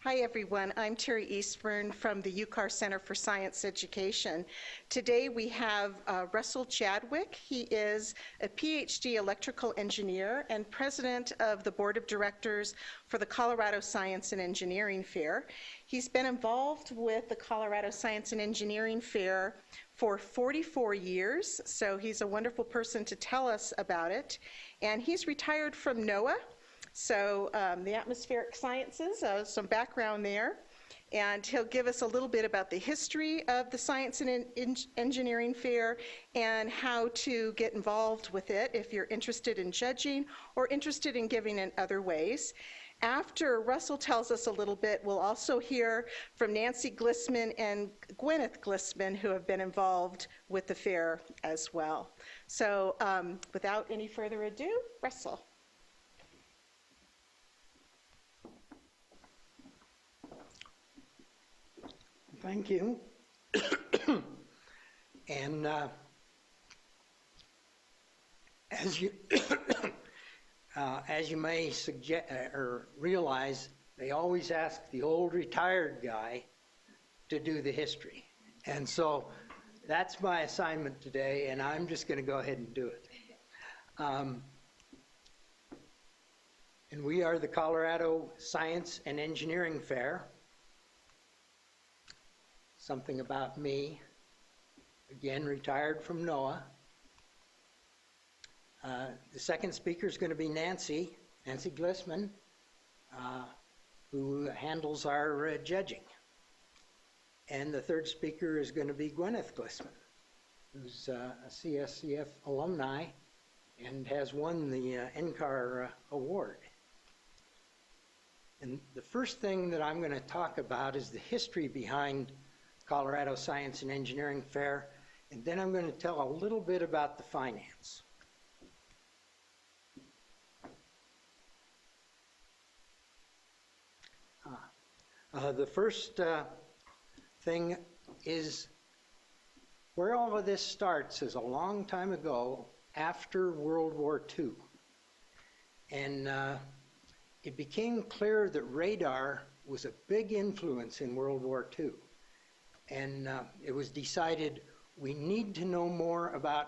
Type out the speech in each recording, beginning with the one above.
Hi everyone, I'm Terry Eastburn from the UCAR Center for Science Education. Today we have Russell Chadwick. He is a PhD electrical engineer and president of the board of directors for the Colorado Science and Engineering Fair. He's been involved with the Colorado Science and Engineering Fair for 44 years, so he's a wonderful person to tell us about it. And he's retired from NOAA. So the atmospheric sciences, some background there. And he'll give us a little bit about the history of the Science and Engineering Fair and how to get involved with it if you're interested in judging or interested in giving in other ways. After Russell tells us a little bit, we'll also hear from Nancy Glissman and Gwyneth Glissman, who have been involved with the fair as well. So without any further ado, Russell. Thank you. And as you as you may suggest or realize, they always ask the old retired guy to do the history, and so that's my assignment today, and I'm just going to go ahead and do it. And we are the Colorado Science and Engineering Fair. Something about me, again, retired from NOAA. The second speaker is going to be Nancy Glissman, who handles our judging. And the third speaker is going to be Gwyneth Glissman, who's a CSCF alumni and has won the NCAR award. And the first thing that I'm going to talk about is the history behind Colorado Science and Engineering Fair, and then I'm going to tell a little bit about the finance. The first thing is where all of this starts is a long time ago after World War II. And it became clear that radar was a big influence in World War II. And it was decided we need to know more about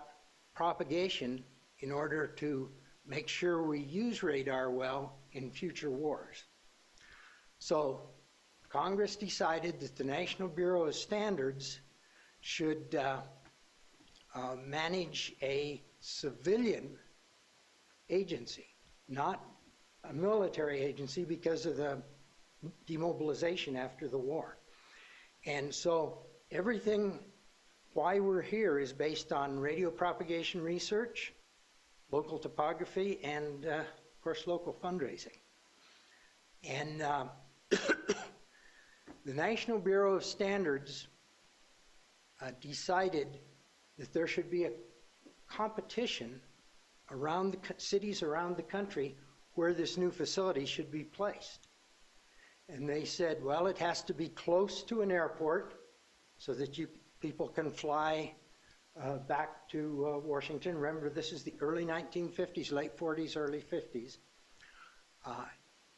propagation in order to make sure we use radar well in future wars. So Congress decided that the National Bureau of Standards should manage a civilian agency, not a military agency, because of the demobilization after the war. And so everything, why we're here, is based on radio propagation research, local topography, and of course local fundraising. And the National Bureau of Standards decided that there should be a competition around the cities around the country where this new facility should be placed. And they said, well, it has to be close to an airport so that people can fly back to Washington. Remember, this is the early 1950s, late 40s, early 50s.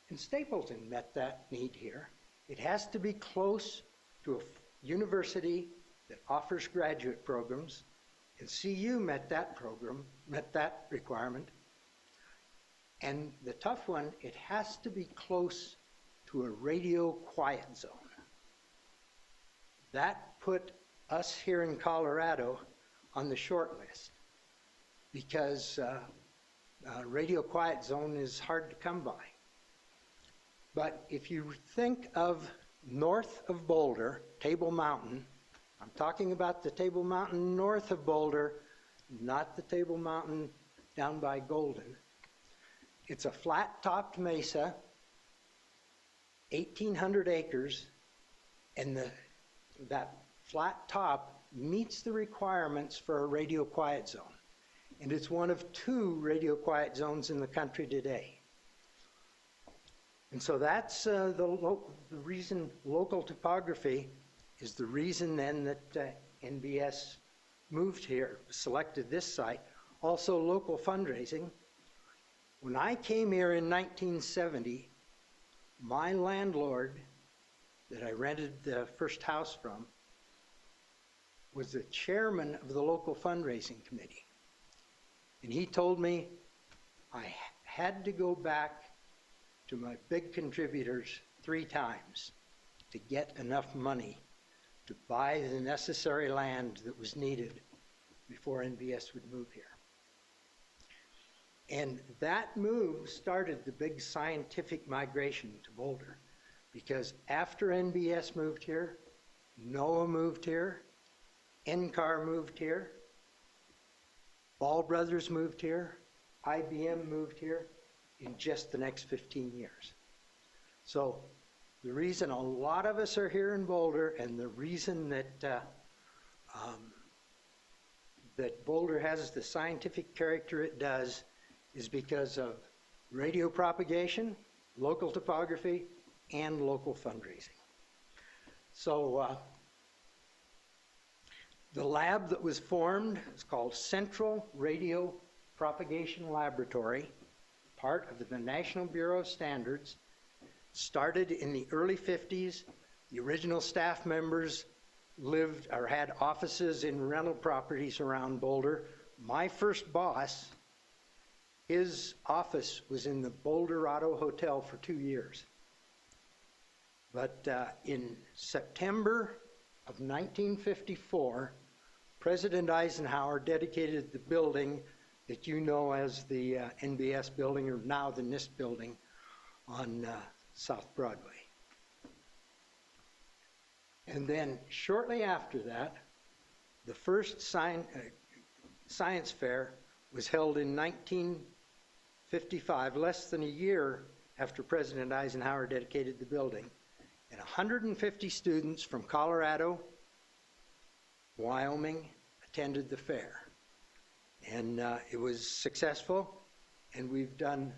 And Stapleton met that need here. It has to be close to a university that offers graduate programs. And CU met that requirement. And the tough one, it has to be close to a radio quiet zone. That put us here in Colorado on the short list because radio quiet zone is hard to come by. But if you think of north of Boulder, Table Mountain, I'm talking about the Table Mountain north of Boulder, not the Table Mountain down by Golden. It's a flat-topped mesa, 1,800 acres, and that flat top meets the requirements for a radio quiet zone. And it's one of 2 radio quiet zones in the country today. And so that's the reason local topography is the reason then that NBS moved here, selected this site. Also local fundraising. When I came here in 1970, my landlord that I rented the first house from was the chairman of the local fundraising committee. And he told me I had to go back to my big contributors 3 times to get enough money to buy the necessary land that was needed before NBS would move here. And that move started the big scientific migration to Boulder, because after NBS moved here, NOAA moved here, NCAR moved here, Ball Brothers moved here, IBM moved here in just the next 15 years. So the reason a lot of us are here in Boulder, and the reason that that Boulder has the scientific character it does is because of radio propagation, local topography, and local fundraising. So the lab that was formed is called Central Radio Propagation Laboratory, part of the National Bureau of Standards. Started in the early 50s. The original staff members lived or had offices in rental properties around Boulder. My first boss, his office was in the Boulderado Hotel for 2 years. But in September of 1954, President Eisenhower dedicated the building that you know as the NBS building, or now the NIST building, on South Broadway. And then shortly after that, the first science fair was held in 1955, less than a year after President Eisenhower dedicated the building. And 150 students from Colorado, Wyoming, attended the fair. And it was successful, and we've done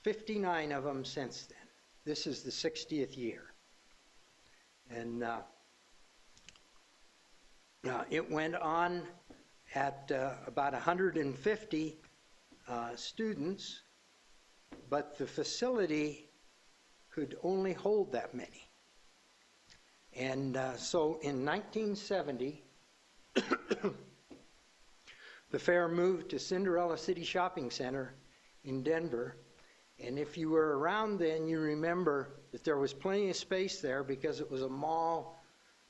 59 of them since then. This is the 60th year. And it went on at about 150 students, but the facility could only hold that many. And so in 1970, the fair moved to Cinderella City Shopping Center in Denver. And if you were around then, you remember that there was plenty of space there because it was a mall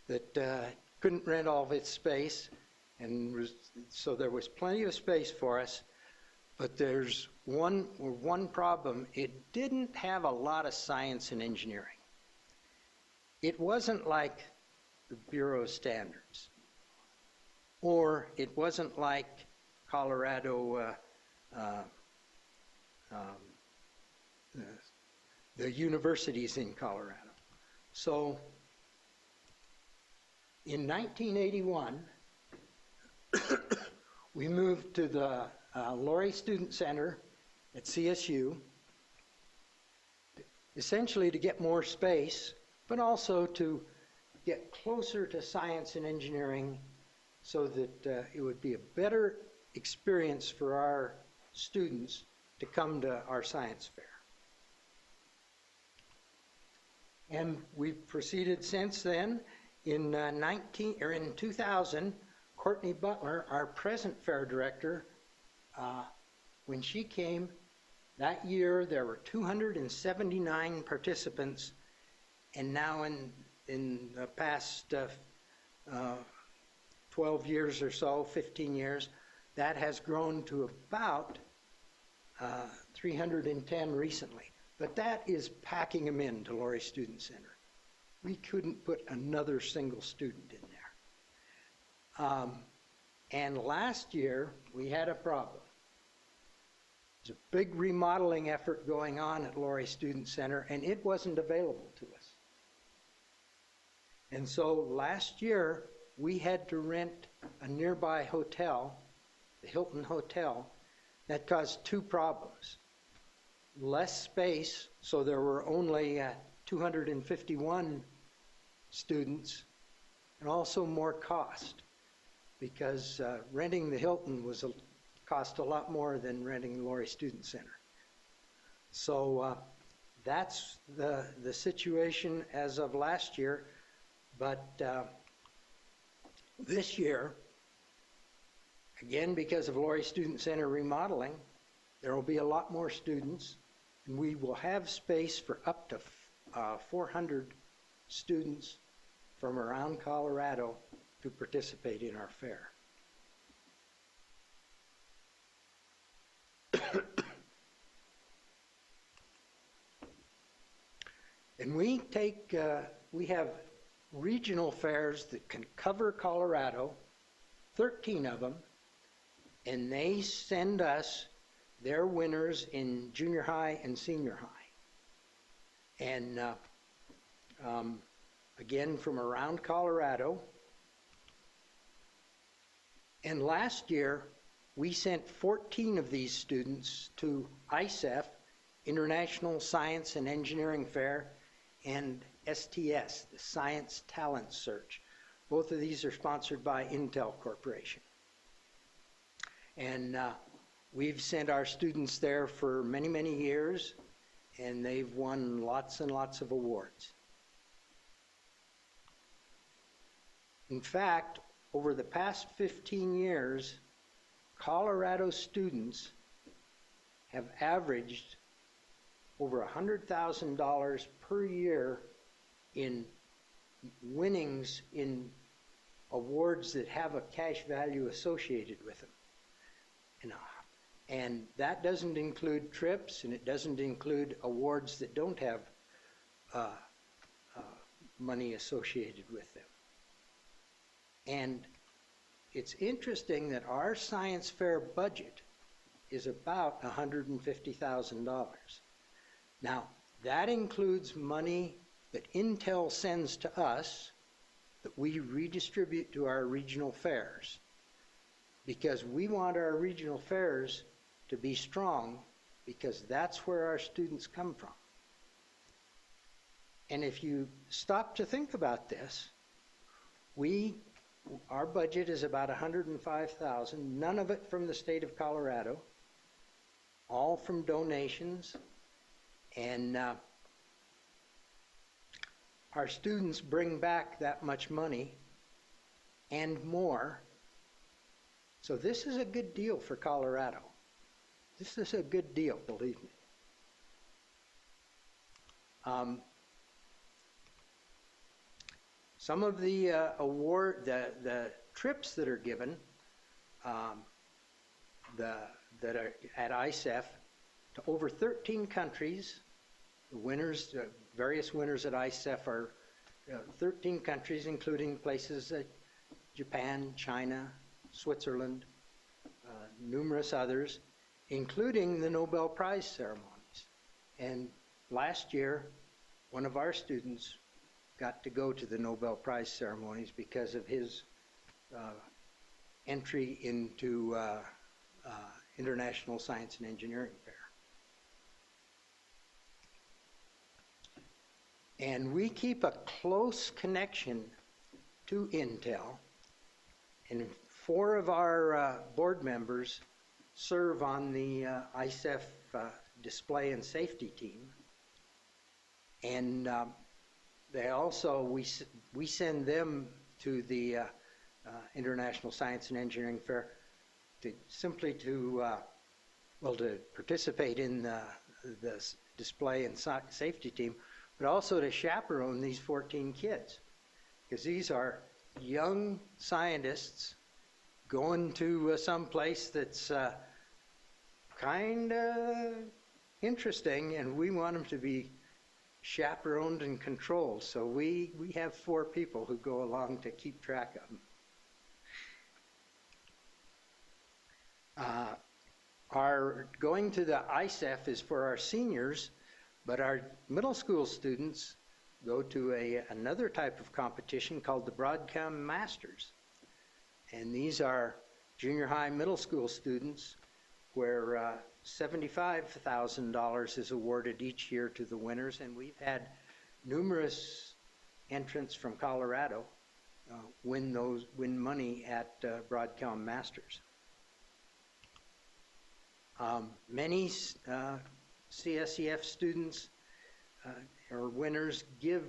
that couldn't rent all of its space. And so there was plenty of space for us. But there's one problem. It didn't have a lot of science and engineering. It wasn't like the Bureau of Standards. Or it wasn't like Colorado, the universities in Colorado. So in 1981, we moved to the Laurie Student Center at CSU, essentially to get more space, but also to get closer to science and engineering so that it would be a better experience for our students to come to our science fair. And we've proceeded since then. In 2000, Courtney Butler, our present fair director, when she came that year, there were 279 participants, and now in the past 12 years or so, 15 years, that has grown to about 310 recently. But that is packing them into Laurie Student Center. We couldn't put another single student in there. And last year, we had a problem. There's a big remodeling effort going on at Laurie Student Center, and it wasn't available to us. And so last year, we had to rent a nearby hotel, the Hilton Hotel. That caused 2 problems. Less space, so there were only 251 students, and also more cost, because renting the Hilton cost a lot more than renting the Laurie Student Center. So that's the situation as of last year. But this year, again, because of Laurie Student Center remodeling, there will be a lot more students, and we will have space for up to 400 students from around Colorado to participate in our fair. And we have regional fairs that can cover Colorado, 13 of them, and they send us their winners in junior high and senior high. And again, from around Colorado. And last year, we sent 14 of these students to ISEF, International Science and Engineering Fair, and STS, the Science Talent Search. Both of these are sponsored by Intel Corporation. And we've sent our students there for many, many years, and they've won lots and lots of awards. In fact, over the past 15 years, Colorado students have averaged over $100,000 per year in winnings in awards that have a cash value associated with them. And that doesn't include trips, and it doesn't include awards that don't have money associated with them. And it's interesting that our science fair budget is about $150,000. Now, that includes money that Intel sends to us that we redistribute to our regional fairs, because we want our regional fairs to be strong, because that's where our students come from. And if you stop to think about this, our budget is about $105,000, none of it from the state of Colorado, all from donations, and our students bring back that much money and more. So this is a good deal for Colorado. This is a good deal, believe me. Some of the the trips that are given, that are at ISEF, to over 13 countries. The winners, various winners at ISEF are 13 countries, including places like Japan, China, Switzerland, numerous others, including the Nobel Prize ceremonies. And last year, one of our students got to go to the Nobel Prize ceremonies because of his entry into International Science and Engineering Fair. And we keep a close connection to Intel, and 4 of our board members serve on the ISEF display and safety team. And they also, we send them to the International Science and Engineering Fair simply to participate in the display and safety team, but also to chaperone these 14 kids, because these are young scientists going to some place that's kind of interesting, and we want them to be chaperoned and controlled. So we have 4 people who go along to keep track of them. Our going to the ISEF is for our seniors, but our middle school students go to another type of competition called the Broadcom Masters. And these are junior high, middle school students where $75,000 is awarded each year to the winners. And we've had numerous entrants from Colorado win money at Broadcom Masters. Many CSEF students or winners give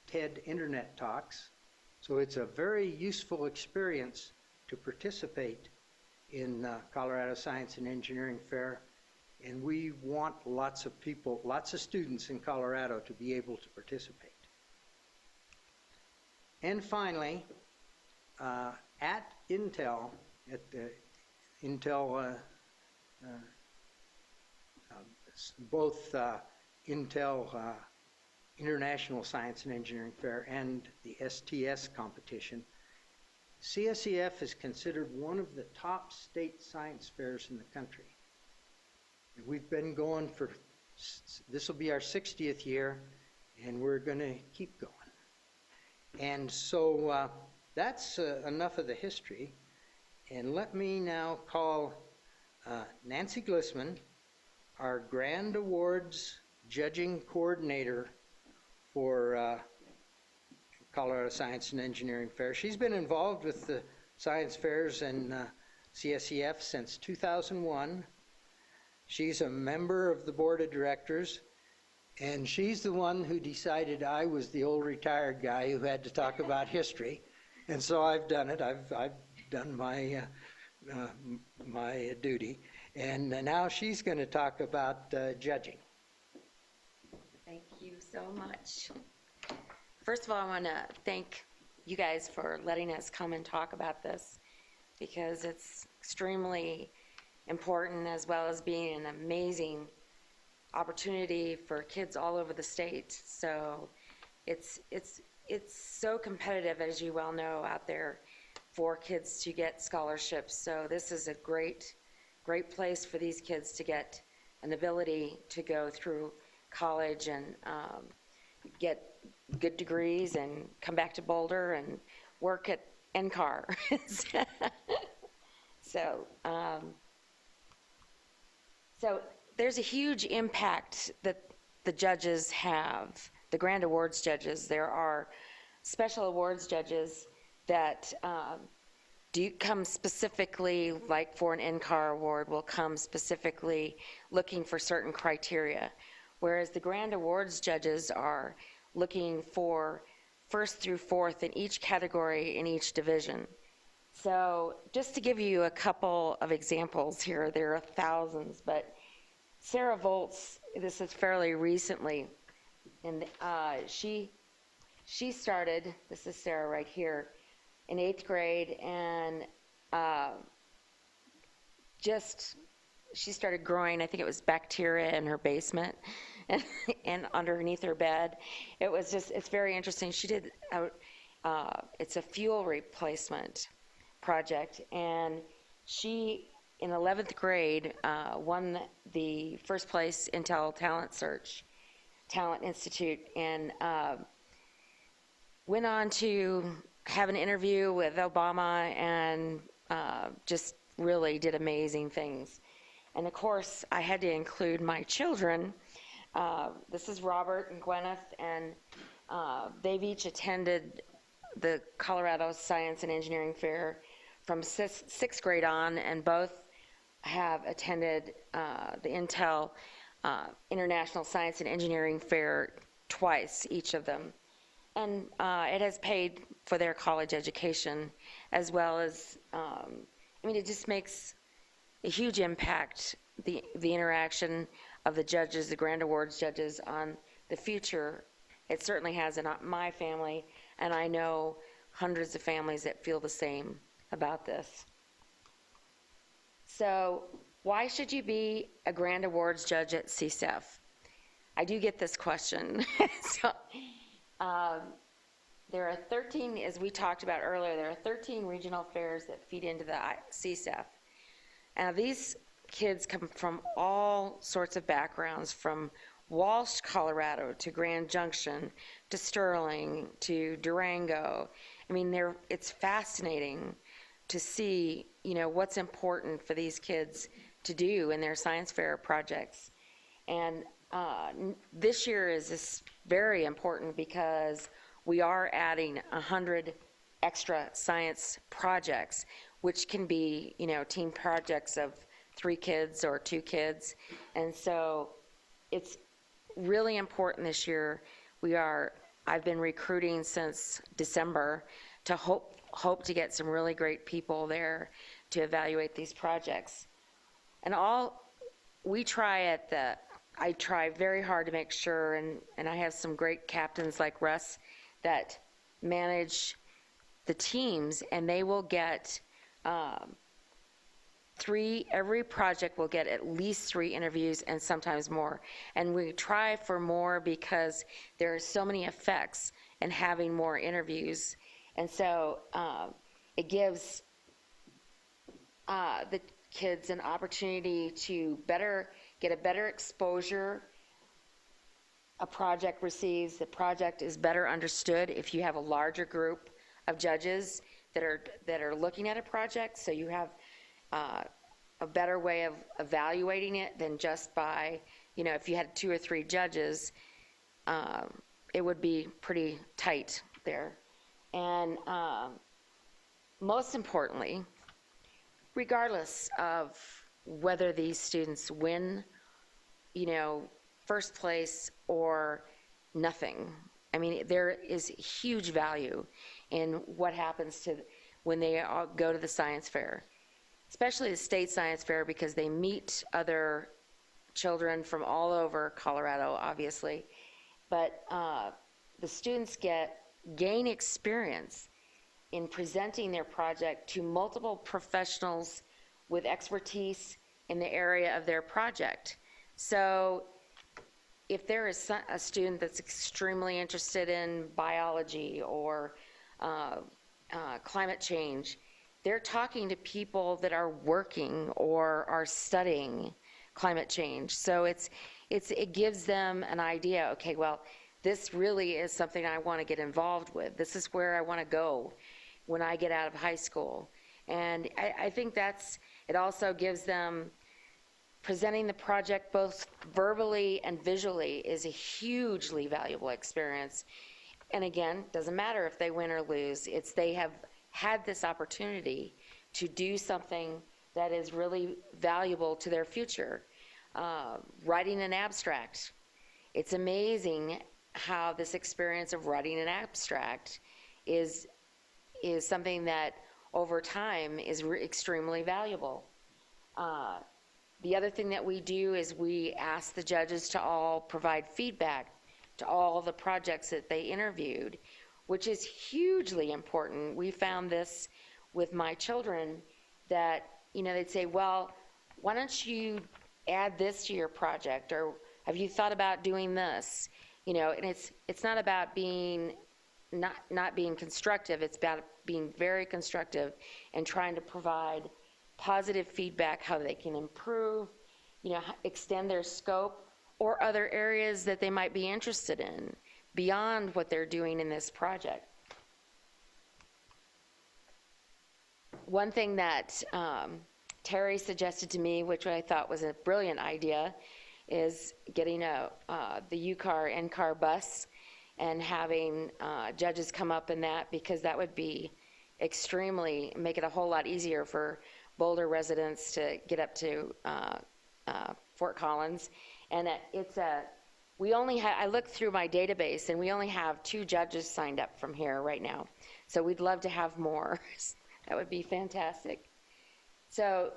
TED Internet talks. So it's a very useful experience to participate in Colorado Science and Engineering Fair. And we want lots of people, lots of students in Colorado to be able to participate. And finally, at Intel, at the Intel, both Intel International Science and Engineering Fair and the STS competition, CSEF is considered one of the top state science fairs in the country. We've been going for, this will be our 60th year, and we're going to keep going. And so that's enough of the history. And let me now call Nancy Glissman, our Grand Awards Judging Coordinator for Colorado Science and Engineering Fair. She's been involved with the science fairs and CSEF since 2001. She's a member of the board of directors, and she's the one who decided I was the old retired guy who had to talk about history. And so I've done it. I've done my my duty. And now she's going to talk about judging. Thank you so much. First of all, I want to thank you guys for letting us come and talk about this, because it's extremely important, as well as being an amazing opportunity for kids all over the state. So it's so competitive, as you well know, out there for kids to get scholarships. So this is a great place for these kids to get an ability to go through college and get good degrees and come back to Boulder and work at NCAR. So there's a huge impact that the judges have, the Grand Awards judges. There are special awards judges that do come specifically, like for an NCAR award, will come specifically looking for certain criteria, whereas the Grand Awards judges are looking for first through fourth in each category in each division. So just to give you a couple of examples here, there are thousands, but Sarah Volz, this is fairly recently, and she started, this is Sarah right here, in 8th grade, and she started growing, I think it was bacteria in her basement and underneath her bed. It was just, it's very interesting. She did, it's a fuel replacement project, and she, in 11th grade, won the first place Intel Talent Institute, and went on to have an interview with Obama, and just really did amazing things. And of course, I had to include my children. This is Robert and Gwyneth, and they've each attended the Colorado Science and Engineering Fair from 6th grade on, and both have attended the Intel International Science and Engineering Fair twice, each of them. And it has paid for their college education, as well as, I mean, it just makes a huge impact, the interaction of the judges, the Grand Awards judges, on the future. It certainly has in my family, and I know hundreds of families that feel the same about this. So why should you be a Grand Awards judge at CSEF? I do get this question. So, there are 13, as we talked about earlier, there are 13 regional fairs that feed into the CSEF. And these kids come from all sorts of backgrounds, from Walsh, Colorado, to Grand Junction, to Sterling, to Durango. I mean, it's fascinating to see, what's important for these kids to do in their science fair projects. And this year is very important because we are adding 100 extra science projects, which can be, team projects of 3 kids or 2 kids. And so it's really important this year, I've been recruiting since December to hope to get some really great people there to evaluate these projects. And I try very hard to make sure, and I have some great captains like Russ that manage the teams, and they will get every project will get at least 3 interviews and sometimes more. And we try for more because there are so many effects in having more interviews. And so it gives the kids an opportunity to get a better exposure a project receives. The project is better understood if you have a larger group of judges that are looking at a project, so you have a better way of evaluating it than just by, if you had 2 or 3 judges, it would be pretty tight there. And most importantly, regardless of whether these students win, first place or nothing, I mean, there is huge value in what happens when they all go to the science fair, especially the state science fair, because they meet other children from all over Colorado, obviously. But the students gain experience in presenting their project to multiple professionals with expertise in the area of their project. So if there is a student that's extremely interested in biology or climate change, they're talking to people that are working or are studying climate change. So it gives them an idea, okay, well, this really is something I want to get involved with. This is where I want to go when I get out of high school. And I think it also gives them, presenting the project both verbally and visually is a hugely valuable experience. And again, doesn't matter if they win or lose, they have had this opportunity to do something that is really valuable to their future. Writing an abstract. It's amazing how this experience of writing an abstract is something that over time is extremely valuable. The other thing that we do is we ask the judges to all provide feedback to all the projects that they interviewed, which is hugely important. We found this with my children that, they'd say, well, why don't you add this to your project, or have you thought about doing this? And it's not about being not being constructive, it's about being very constructive and trying to provide positive feedback, how they can improve, extend their scope, or other areas that they might be interested in beyond what they're doing in this project. One thing that Terry suggested to me, which I thought was a brilliant idea, is getting the UCAR, NCAR bus and having judges come up in that, because that would be make it a whole lot easier for Boulder residents to get up to Fort Collins. And I looked through my database, and we only have 2 judges signed up from here right now. So we'd love to have more. That would be fantastic. So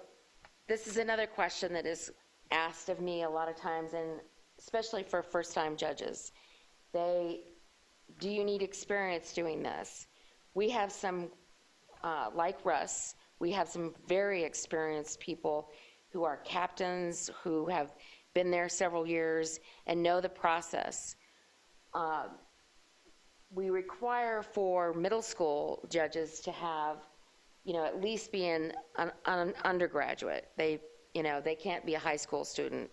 this is another question that is asked of me a lot of times, and especially for first-time judges. Do you need experience doing this? We have some, like Russ, we have some very experienced people who are captains, who have been there several years and know the process. We require for middle school judges to have, at least be an undergraduate. They can't be a high school student.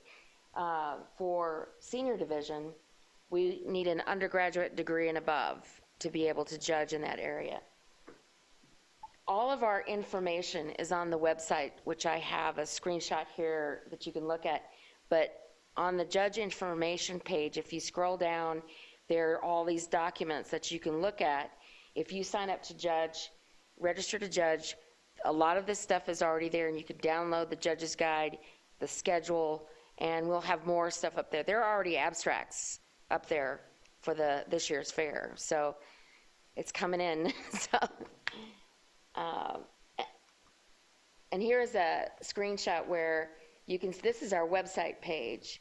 For senior division, we need an undergraduate degree and above to be able to judge in that area. All of our information is on the website, which I have a screenshot here that you can look at. But on the judge information page, if you scroll down, there are all these documents that you can look at. If you sign up to judge, register to judge, a lot of this stuff is already there, and you can download the judge's guide, the schedule, and we'll have more stuff up there. There are already abstracts up there for this year's fair, so it's coming in. So, and here's a screenshot where you can, this is our website page,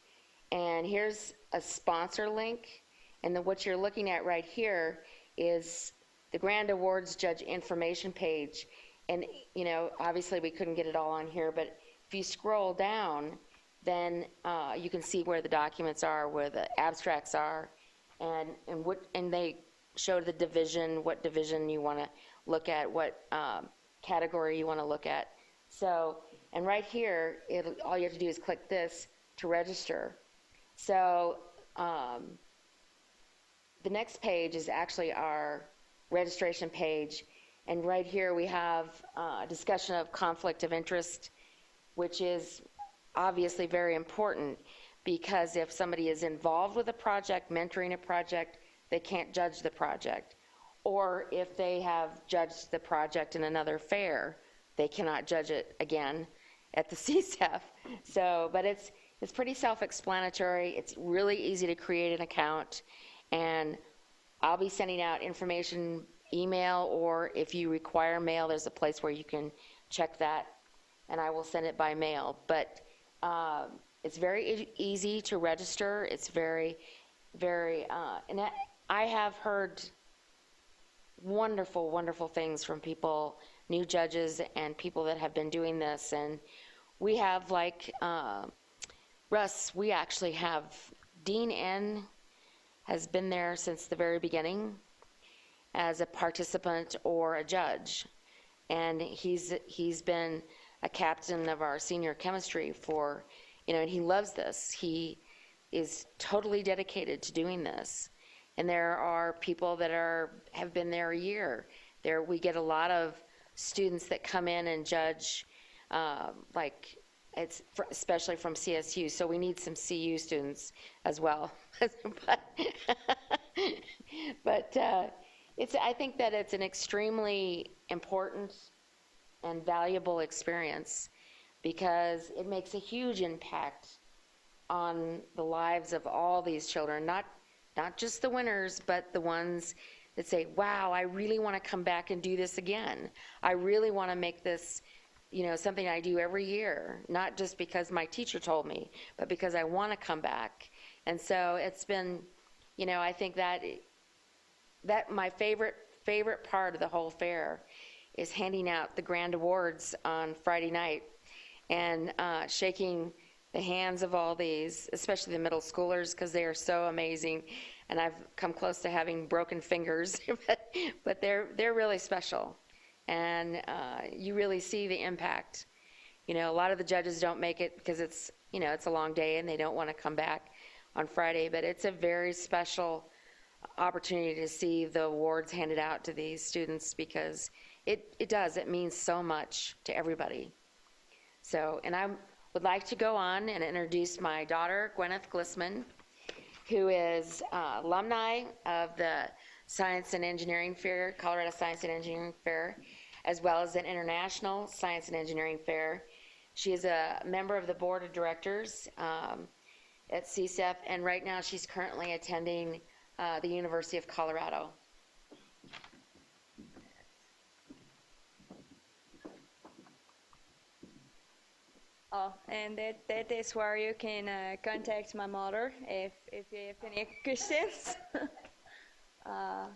and here's a sponsor link, and then what you're looking at right here is the Grand Awards Judge information page. And, you know, obviously we couldn't get it all on here, but if you scroll down, then you can see where the documents are, where the abstracts are, and they show the division, what division you want to look at, what category you want to look at. So, and right here, all you have to do is click this to register. So the next page is actually our registration page, and right here we have a discussion of conflict of interest, which is obviously very important, because if somebody is involved with a project, mentoring a project, they can't judge the project. Or if they have judged the project in another fair, they cannot judge it again at the CSEF. So, but it's pretty self-explanatory. It's really easy to create an account, and I'll be sending out information, email, or if you require mail, there's a place where you can check that, and I will send it by mail. But it's very easy to register. It's very, very, and I have heard wonderful, wonderful things from people, new judges and people that have been doing this. And we have, like Russ, we actually have Dean N has been there since the very beginning as a participant or a judge. And he's been a captain of our senior chemistry for, you know, and he loves this. He is totally dedicated to doing this. And there are people that have been there a year. We get a lot of students that come in and judge, especially from CSU. So we need some CU students as well. but I think that it's an extremely important and valuable experience, because it makes a huge impact on the lives of all these children, not just the winners, but the ones that say, wow, I really want to come back and do this again. I really want to make this, you know, something I do every year, not just because my teacher told me, but because I want to come back. And so it's been, you know, I think that my favorite part of the whole fair is handing out the grand awards on Friday night and shaking the hands of all these, especially the middle schoolers, because they are so amazing. And I've come close to having broken fingers, but they're really special. And you really see the impact. You know, a lot of the judges don't make it because it's, you know, it's a long day and they don't want to come back on Friday, but it's a very special opportunity to see the awards handed out to these students, because it means so much to everybody. So, and I would like to go on and introduce my daughter, Gwyneth Glissman, who is alumni of the Science and Engineering Fair, Colorado Science and Engineering Fair, as well as an International Science and Engineering Fair. She is a member of the board of directors at CSEF, and right now she's currently attending the University of Colorado. Oh, and that is where you can contact my mother if you have any questions. All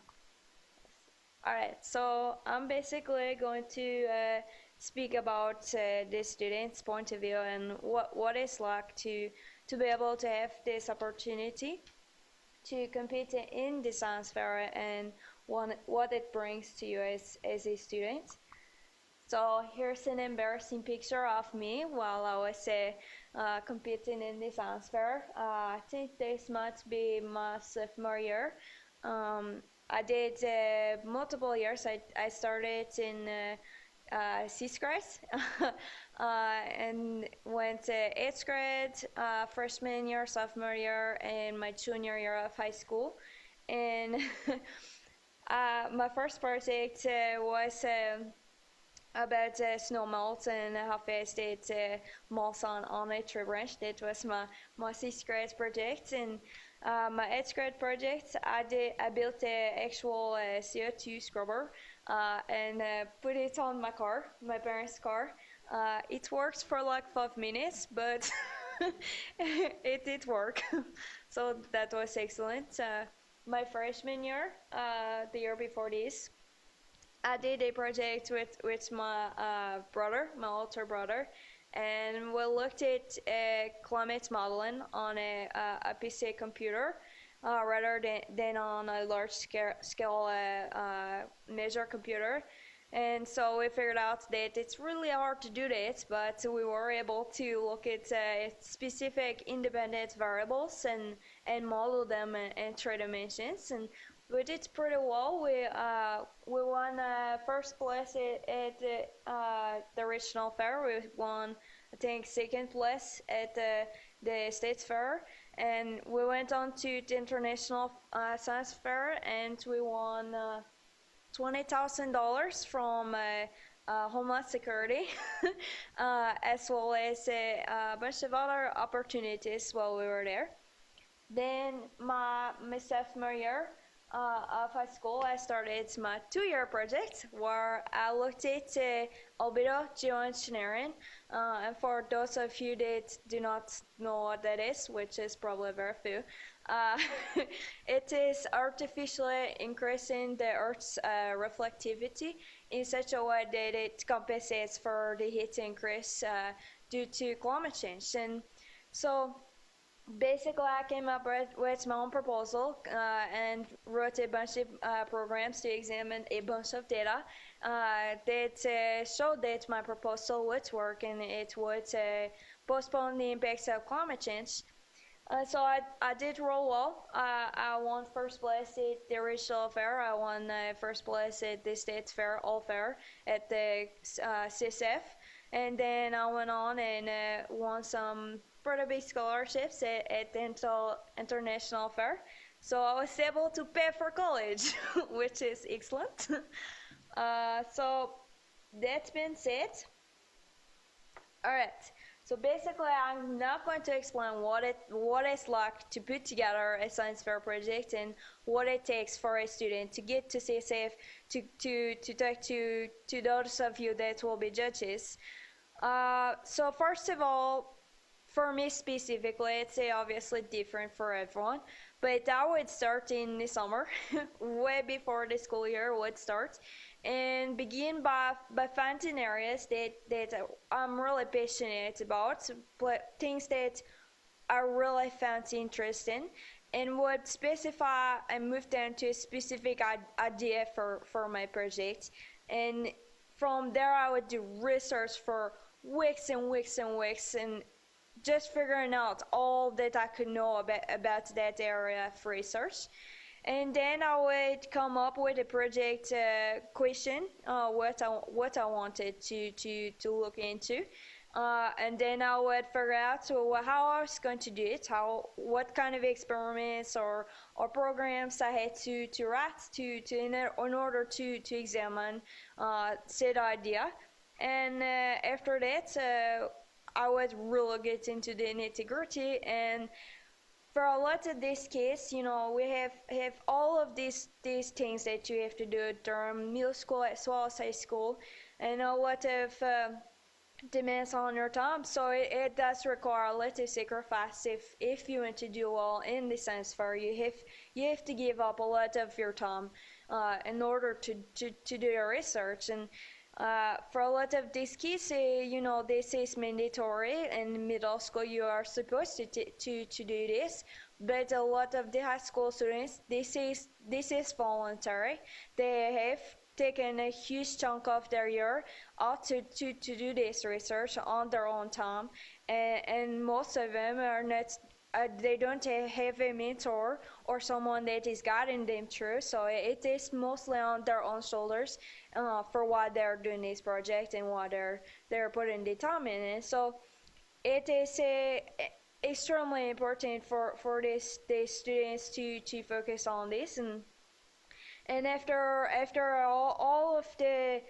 right, so I'm basically going to speak about the students' point of view and what it's like to be able to have this opportunity to compete in the science fair and what it brings to you as a student. So here's an embarrassing picture of me while I was competing in the science fair. I think this must be my sophomore year. I did multiple years. I started in sixth grade and went 8th grade, freshman year, sophomore year, and my junior year of high school. And my first project was about snowmelt and how fast it melts on a tree branch. That was my sixth grade project. And my eighth grade project, I built an actual CO2 scrubber and put it on my parents' car. It works for like 5 minutes, but it did work. So that was excellent. My freshman year, the year before this, I did a project with my brother, my older brother, and we looked at climate modeling on a PC computer rather than on a large scale measure computer. And so we figured out that it's really hard to do that, but we were able to look at specific independent variables and model them in 3 dimensions. And we did pretty well. We won first place at the regional fair. We won, I think, second place at the state fair. And we went on to the international science fair, and we won $20,000 from Homeland Security, as well as a bunch of other opportunities while we were there. Then my sophomore year of high school, I started my 2-year project where I looked at albedo geoengineering. And for those of you that do not know what that is, which is probably very few, it is artificially increasing the Earth's reflectivity in such a way that it compensates for the heat increase due to climate change. And so basically, I came up with my own proposal and wrote a bunch of programs to examine a bunch of data that showed that my proposal would work and it would postpone the impacts of climate change. So I did roll well. I won first place at the regional fair. I won first place at the state fair, all fair, at the CSF. And then I went on and won some pretty big scholarships at the international fair. So I was able to pay for college, which is excellent. So that's been said. All right. So basically, I'm not going to explain what it's like to put together a science fair project and what it takes for a student to get to CSF, to talk to those of you that will be judges. So first of all, for me specifically, it's obviously different for everyone, but I would start in the summer, way before the school year would start, and begin by finding areas that I'm really passionate about, but things that I really found interesting, and would specify and move down to a specific idea for my project. And from there, I would do research for weeks and weeks and weeks, and just figuring out all that I could know about that area of research. And then I would come up with a project question, what I wanted to look into. And then I would figure out how I was going to do it, what kind of experiments or programs I had to write in order to examine said idea. And after that, I would really get into the nitty-gritty. And for a lot of this case, we have all of these things that you have to do during middle school as well as high school, and a lot of demands on your time. So it does require a lot of sacrifice if you want to do well in the science fair. You have to give up a lot of your time in order to do your research. And for a lot of these kids, this is mandatory. In middle school, you are supposed to do this. But a lot of the high school students, this is voluntary. They have taken a huge chunk of their year out to do this research on their own time, and most of them are not. They don't have a mentor or someone that is guiding them through, so it is mostly on their own shoulders for why they're doing this project and why they're putting the time in it. So it is extremely important for these students to focus on this. And after all of the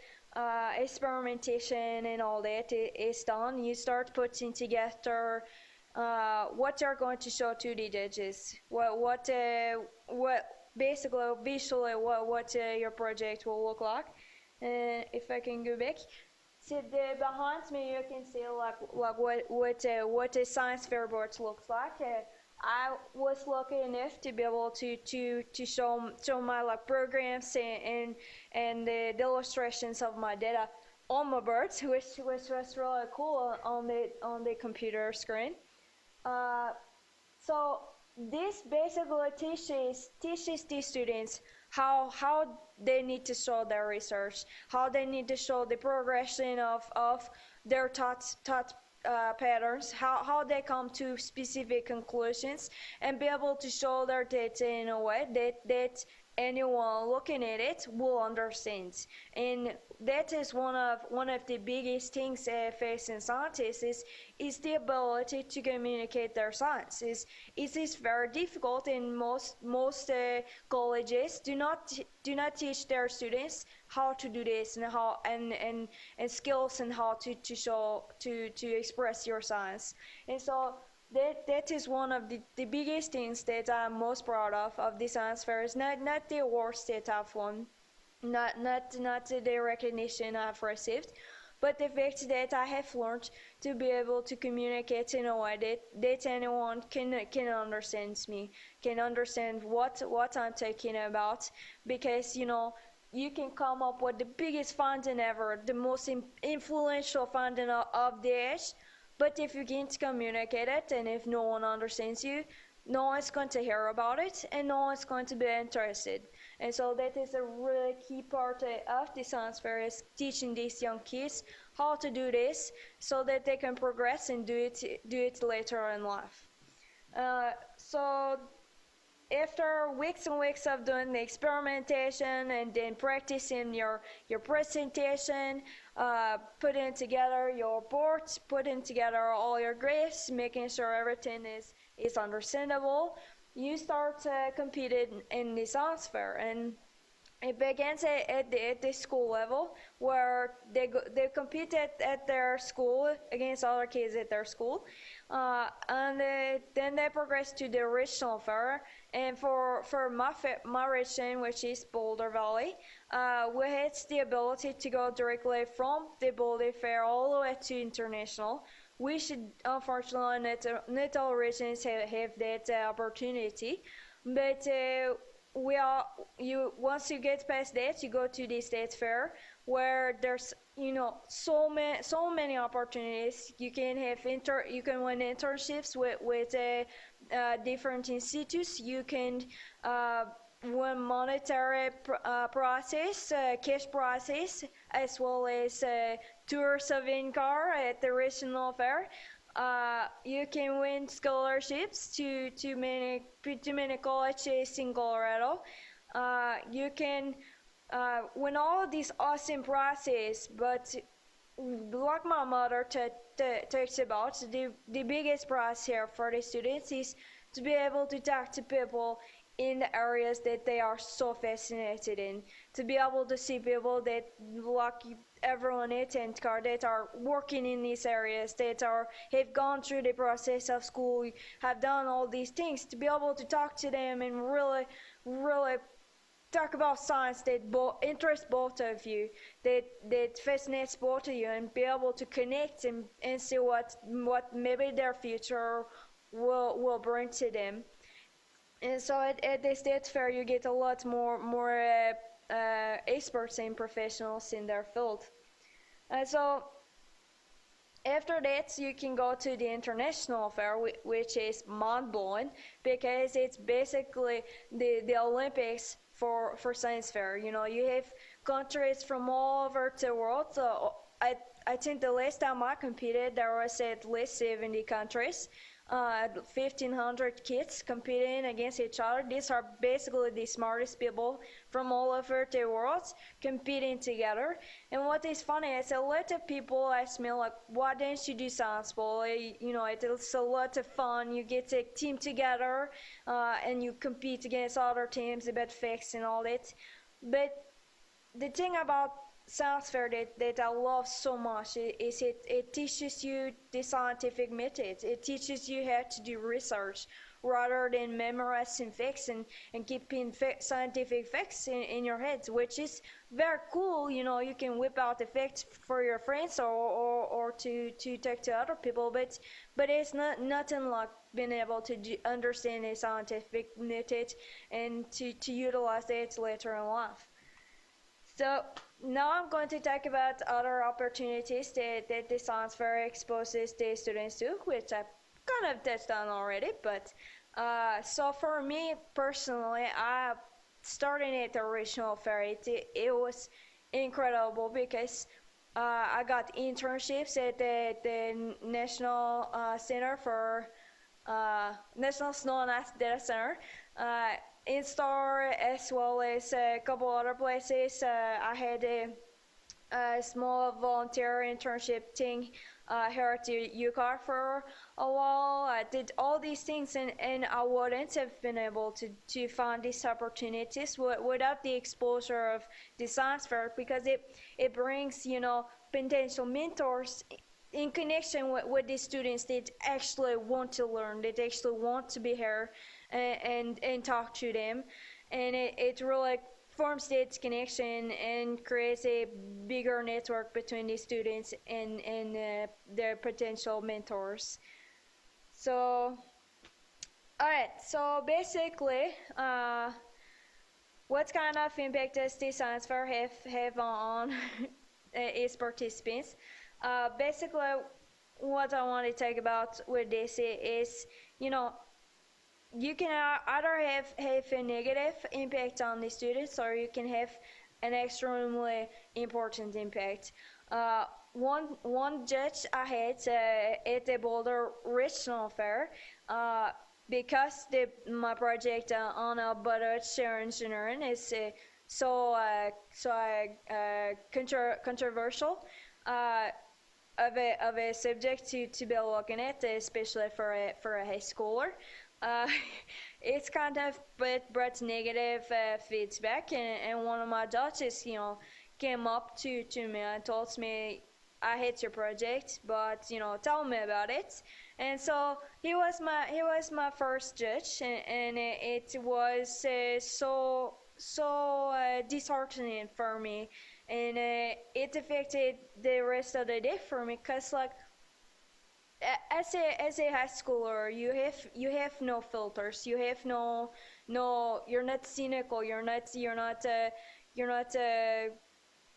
experimentation and all that is done, you start putting together what you're going to show to the judges, what basically visually what your project will look like. If I can go back. So behind me you can see like what a science fair board looks like. I was lucky enough to be able to show my like programs and the illustrations of my data on my boards, which was really cool on the computer screen. So this basically teaches the students how they need to show their research, how they need to show the progression of their thought patterns, how they come to specific conclusions, and be able to show their data in a way that anyone looking at it will understand. And that is one of the biggest things facing scientists is the ability to communicate their science. It is very difficult, and most colleges do not teach their students how to do this and how and skills and how to show to express your science. And so that is one of the biggest things that I'm most proud of the science fair. Is not the awards that I've won, not the recognition I've received, but the fact that I have learned to be able to communicate in a way that anyone can understand me, can understand what I'm talking about, because you can come up with the biggest finding ever, the most influential finding of the age, but if you can't communicate it, and if no one understands you, no one's going to hear about it, and no one's going to be interested. And so that is a really key part of the science fair, is teaching these young kids how to do this so that they can progress and do it later in life. So after weeks and weeks of doing the experimentation and then practicing your presentation, putting together your boards, putting together all your graphs, making sure everything is understandable, you start competing in the science fair. And it begins at the school level, where they compete at their school against other kids at their school, and then they progress to the regional fair. And for my region, which is Boulder Valley, we had the ability to go directly from the Boulder Fair all the way to international. We should, unfortunately, not all regions have that opportunity, but once you get past that, you go to the state fair, where there's so many opportunities. You can win internships with different institutes. You can win monetary process, cash process, as well as tours of NCAR at the regional fair. You can win scholarships to many colleges in Colorado. You can win all of these awesome prizes, but like my mother talks about, the biggest prize here for the students is to be able to talk to people in the areas that they are so fascinated in, to be able to see people that, like everyone at NCAR, that are working in these areas, that have gone through the process of school, have done all these things, to be able to talk to them and really talk about science that interests both of you, that fascinates both of you, and be able to connect and see what maybe their future will bring to them. And so at the state fair, you get a lot more experts and professionals in their field. So after that, you can go to the international fair, which is mind-blowing, because it's basically the Olympics for science fair. You have countries from all over the world. So I think the last time I competed, there was at least 70 countries. 1,500 kids competing against each other. These are basically the smartest people from all over the world competing together. And what is funny is a lot of people ask me, like, why didn't you do science ball? It's a lot of fun. You get a team together and you compete against other teams about facts and all that. But the thing about science fair that I love so much is it teaches you the scientific methods. It teaches you how to do research rather than memorizing facts and keeping scientific facts in your heads, which is very cool. You know, you can whip out the facts for your friends or to talk to other people, but it's nothing like being able to understand the scientific method and to utilize it later in life. So now I'm going to talk about other opportunities that the science fair exposes the students to, which I kind of touched on already. But so for me personally, I starting at the regional fair. It was incredible because I got internships at the National Center for National Snow and Ice Data Center. In Star, as well as a couple other places. I had a small volunteer internship thing here at the UCAR for a while. I did all these things, and I wouldn't have been able to find these opportunities without the exposure of the science fair, because it brings, you know, potential mentors in connection with the students that actually want to learn, that actually want to be here and talk to them, and it really forms that connection and creates a bigger network between the students and their potential mentors. So, all right. So basically, what kind of impact does the science fair have on its participants? Basically, what I want to talk about with this is, you know, you can either have a negative impact on the students, or you can have an extremely important impact. One judge I had at the Boulder Regional Fair, because my project on Alberta Share Engineering is so controversial of a subject to be looking at, especially for a high schooler. It's kind of brought negative feedback, and one of my judges, you know, came up to me and told me, I hate your project, but, you know, tell me about it. And so he was my first judge, and it was so disheartening for me, and it affected the rest of the day for me, because, like, as a high schooler, you have no filters. You have no you're not cynical. You're not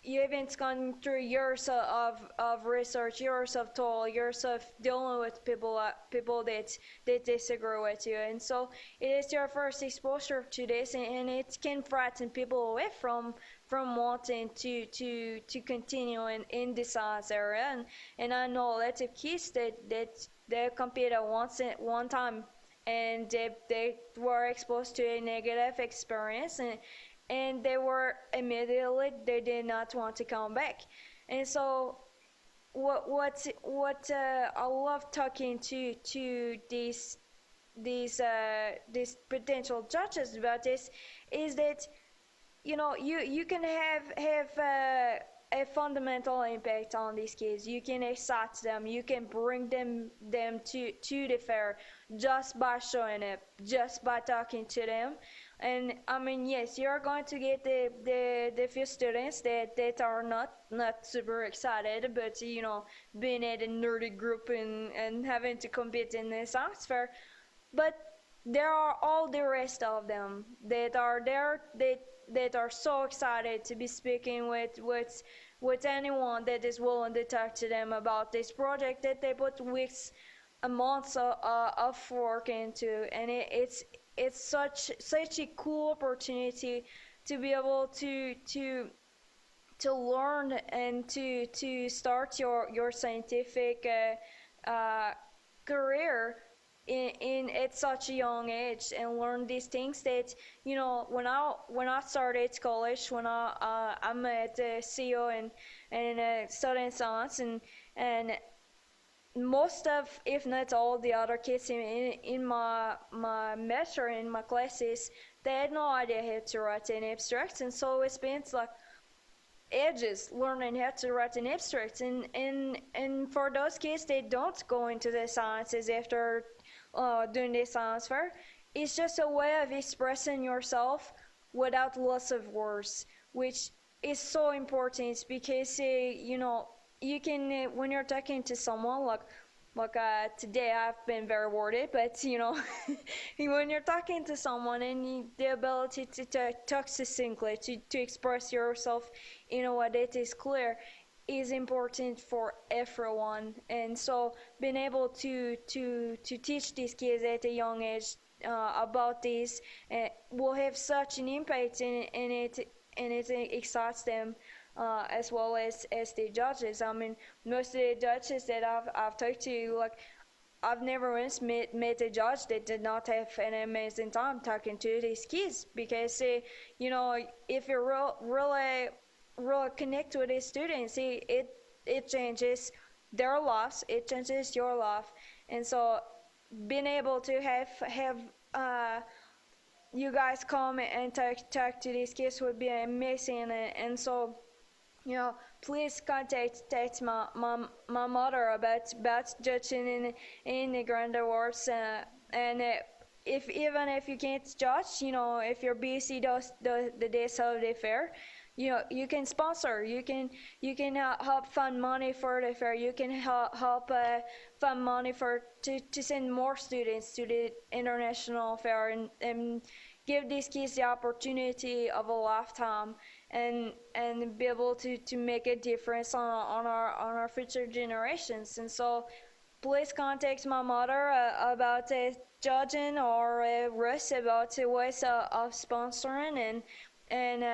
you haven't gone through years of research, years of toil, years of dealing with people that disagree with you, and so it is your first exposure to this, and it can frighten people away from wanting to continue in the science area, and I know lots of kids that they competed one time, and they were exposed to a negative experience, and they were immediately, they did not want to come back. And so what I love talking to these potential judges about this is that, you know, you can have a fundamental impact on these kids. You can excite them. You can bring them to the fair just by showing up, just by talking to them. And I mean, yes, you're going to get the few students that are not super excited, but, you know, being at a nerdy group and having to compete in the science fair. But there are all the rest of them that are there, that are so excited to be speaking with anyone that is willing to talk to them about this project that they put weeks and months of work into, and it's such a cool opportunity to be able to learn and to start your scientific career in at such a young age, and learn these things that, you know, when I started college, when I'm at CO and studying science, and most of, if not all, the other kids in my major, in my classes, they had no idea how to write an abstract, and so it's been like edges learning how to write an abstract, and for those kids they don't go into the sciences after doing the science fair. It's just a way of expressing yourself without lots of words, which is so important because you know, you can when you're talking to someone like today I've been very wordy, but you know, when you're talking to someone and the ability to talk succinctly, to express yourself in a way that is clear, is important for everyone. And so being able to teach these kids at a young age about this will have such an impact, and it excites them as well as the judges. I mean, most of the judges that I've talked to, like, I've never once met a judge that did not have an amazing time talking to these kids, because you know, if you really connect with these students, it changes their lives, it changes your life. And so being able to have you guys come and talk to these kids would be amazing. And so, you know, please contact my mother about judging in the grand awards, and even if you can't judge, you know, if you're busy the days of the fair, you know, you can sponsor, you can help fund money for the fair, you can help fund money to send more students to the international fair, and give these kids the opportunity of a lifetime, and be able to make a difference on our future generations. And so please contact my mother about judging, or Russ about ways of sponsoring, and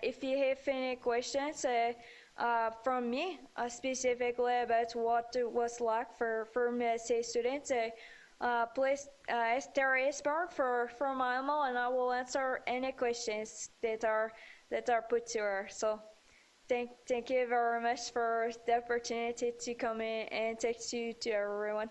if you have any questions from me specifically about what it was like for MSA students, please ask Terry Esburn for my email, and I will answer any questions that are put to her. So thank you very much for the opportunity to come in and talk to everyone.